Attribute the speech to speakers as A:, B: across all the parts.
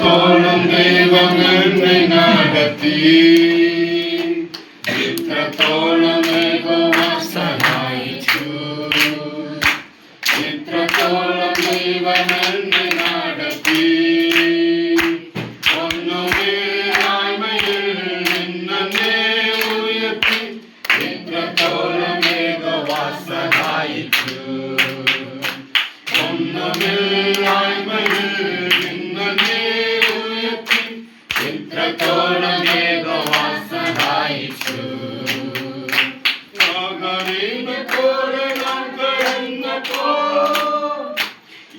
A: ഇത്രത്തോളം ദൈവം എന്നെ നടത്തി, ഇത്രത്തോളം ദൈവം സഹായിച്ചു, ഇത്രത്തോളം ദൈവം എന്നെ നടത്തി. ഒന്നുമേലായ്മയിൽ നിന്നെ ഉയർത്തി, ഇത്രത്തോളം ദൈവം സഹായിച്ചു. ഒന്നുമേലായ്മയിൽ നിന്നെ ഉയർത്തി, ഇത്രത്തോളം ദൈവം സഹായിച്ചു. യാക്കോബിനെ പോലെ ഞാൻ കരഞ്ഞപ്പോൾ,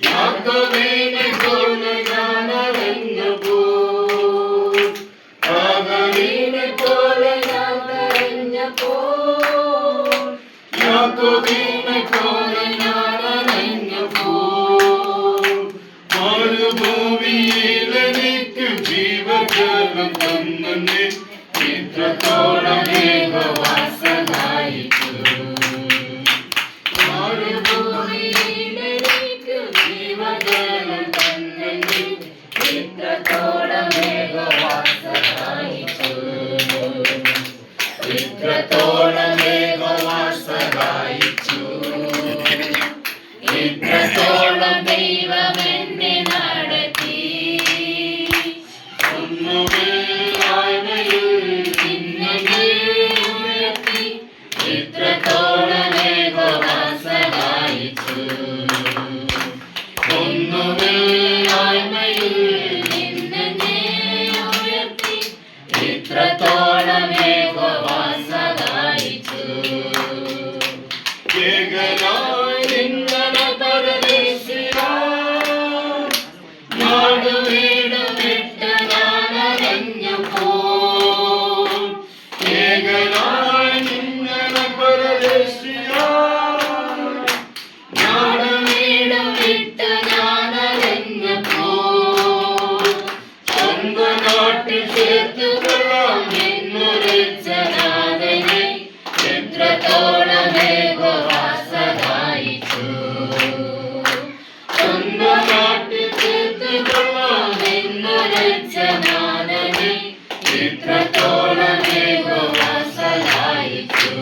A: യാക്കോബിനെ പോലെ ഞാൻ അലഞ്ഞപ്പോൾ, യാക്കോബിനെ പോലെ ഞാൻ കരഞ്ഞപ്പോൾ, യാക്കോബിനെ പോലെ ഞാൻ അലഞ്ഞപ്പോൾ, മരുഭൂമിയിൽ എനിക്ക് ജീവജലം തന്നേ, ഇത്രത്തോളം ദൈവം സഹായിച്ചു. മരുഭൂമിയിൽ എനിക്ക് ജീവജലം തന്നേ, ഇത്രത്തോളം ദൈവം സഹായിച്ചു. ഇത്രത്തോളം ദൈവം സഹായിച്ചു. ഇത്രത്തോളം ദൈവം എന്നെ നടത്തി. ഒന്നുമേലായ്മയിൽ നിന്നെ ഉയർത്തി, ഇത്രത്തോളം ദൈവം സഹായിച്ചു. ഒന്നുമേലായ്മയിൽ നിന്നെ ഉയർത്തി, ഇത്രത്തോളം ദൈവം സഹായിച്ചു. ഏകനായി നിന്നെ പരദേശിയായി, നാടുവീട് വിട്ട് ഞാൻ അലഞ്ഞപ്പോൾ, ഏകനായി നിന്നെ പരദേശിയായി, നാടുവീട് വിട്ട് ഞാൻ അലഞ്ഞപ്പോൾ, സ്വന്തം നാട്ടിൽ ചേർത്തുകൊള്ളാം എന്നുരച്ച നാഥനെ, ഇത്രത്തോളം ദൈവം സഹായിച്ചു. സ്വന്തം നാട്ടിൽ ചേർത്തുകൊള്ളാം എന്നുരച്ച നാഥനെ, ഇത്രത്തോളം ദൈവം സഹായിച്ചു.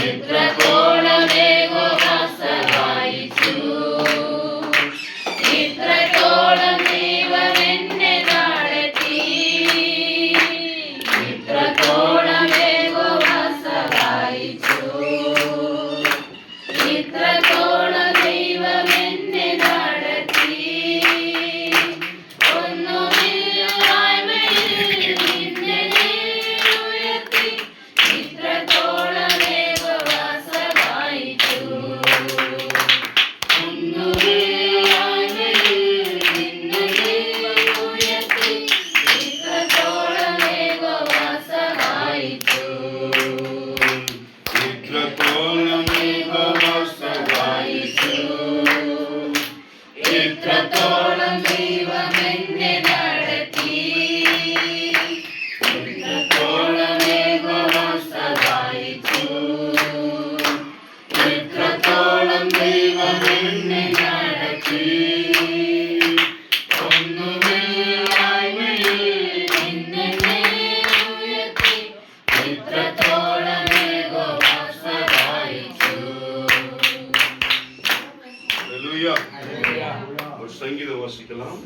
A: ഇത്രത്തോളം ദൈവം സഹായിച്ചു. ഇത്രത്തോളം ദൈവം എന്നെ നടത്തി. ഇത്രത്തോളം ദൈവം സഹായിച്ചു. ഇത്രത്തോളം ദൈവം എന്നെ നടത്തി. ഒന്നുമില്ലായ്മയിൽ നിന്നെ ഉയർത്തി, ഇത്രത്തോളം ദൈവം സഹായിച്ചു. ഒന്നുമില്ലായ്മയിൽ നിന്നെ ഉയർത്തി, ഇത്രത്തോളം ദൈവം സഹായിച്ചു. ഇത്രത്തോളം ദൈവം സഹായിച്ചു. ഇത്രത്തോളം ദൈവം എന്നെ നടത്തി. ഇത്രത്തോളം ദൈവം സഹായിച്ചു. ഇത്രത്തോളം ദൈവം എന്നെ നടത്തി. ഒന്നുമില്ലായ്മയിൽ നിന്നെ ഉയർത്തി, ഇത്രത്തോളം ദൈവം സഹായിച്ചു.
B: ஹல்லேலூயா. ஒரு சங்கீதம் வாசிக்கலாம்.